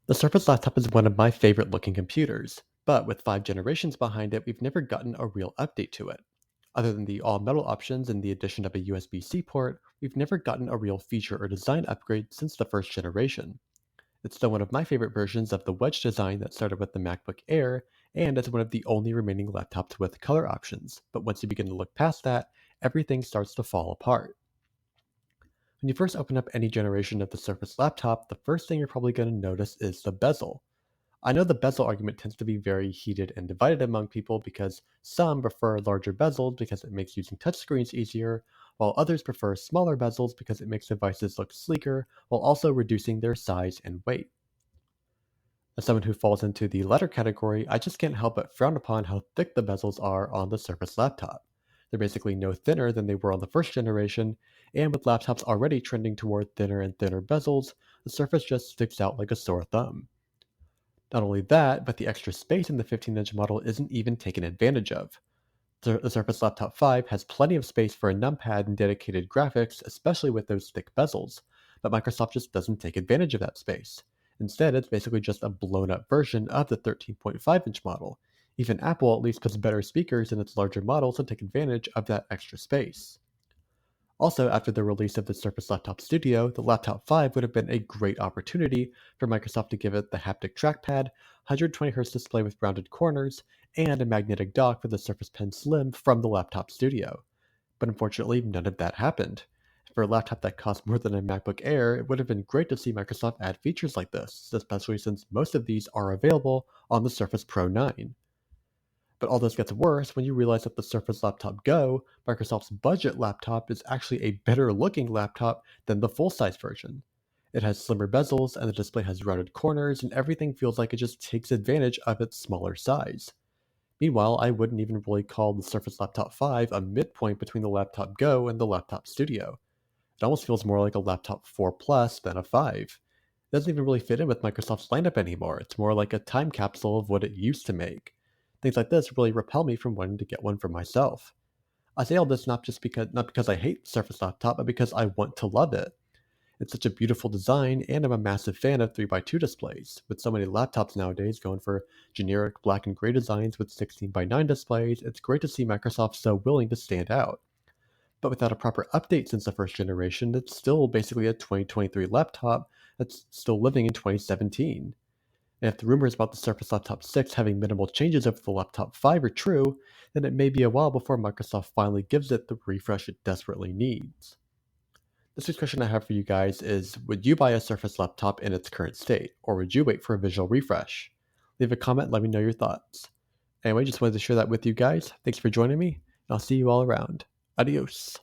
The Surface Laptop is one of my favorite looking computers, but with 5 generations behind it, we've never gotten a real update to it. Other than the all metal options and the addition of a USB C port, we've never gotten a real feature or design upgrade since the first generation. It's still one of my favorite versions of the wedge design that started with the MacBook Air, and is one of the only remaining laptops with color options. But once you begin to look past that, everything starts to fall apart. When you first open up any generation of the Surface laptop, the first thing you're probably going to notice is the bezel. I know the bezel argument tends to be very heated and divided among people because some prefer larger bezels because it makes using touchscreens easier, while others prefer smaller bezels because it makes devices look sleeker while also reducing their size and weight. As someone who falls into the latter category, I just can't help but frown upon how thick the bezels are on the Surface laptop. They're basically no thinner than they were on the first generation, and with laptops already trending toward thinner and thinner bezels, the Surface just sticks out like a sore thumb. Not only that, but the extra space in the 15-inch model isn't even taken advantage of. The Surface Laptop 5 has plenty of space for a numpad and dedicated graphics, especially with those thick bezels, but Microsoft just doesn't take advantage of that space. Instead, it's basically just a blown up version of the 13.5-inch model. Even Apple at least puts better speakers in its larger models to take advantage of that extra space. Also, after the release of the Surface Laptop Studio, the Laptop 5 would have been a great opportunity for Microsoft to give it the haptic trackpad, 120Hz display with rounded corners, and a magnetic dock for the Surface Pen Slim from the Laptop Studio. But unfortunately, none of that happened. For a laptop that costs more than a MacBook Air, it would have been great to see Microsoft add features like this, especially since most of these are available on the Surface Pro 9. But all this gets worse when you realize that the Surface Laptop Go, Microsoft's budget laptop, is actually a better looking laptop than the full size version. It has slimmer bezels, and the display has rounded corners, and everything feels like it just takes advantage of its smaller size. Meanwhile, I wouldn't even really call the Surface Laptop 5 a midpoint between the Laptop Go and the Laptop Studio. It almost feels more like a Laptop 4 Plus than a 5. It doesn't even really fit in with Microsoft's lineup anymore. It's more like a time capsule of what it used to make. Things like this really repel me from wanting to get one for myself. I say all this not because I hate Surface Laptop, but because I want to love it. It's such a beautiful design, and I'm a massive fan of 3x2 displays. With so many laptops nowadays going for generic black and gray designs with 16:9 displays, it's great to see Microsoft so willing to stand out. But without a proper update since the first generation, it's still basically a 2023 laptop that's still living in 2017. And if the rumors about the Surface Laptop 6 having minimal changes over the Laptop 5 are true, then it may be a while before Microsoft finally gives it the refresh it desperately needs. This next question I have for you guys is, would you buy a Surface Laptop in its current state, or would you wait for a visual refresh? Leave a comment, let me know your thoughts. Anyway, just wanted to share that with you guys. Thanks for joining me, and I'll see you all around. Adios.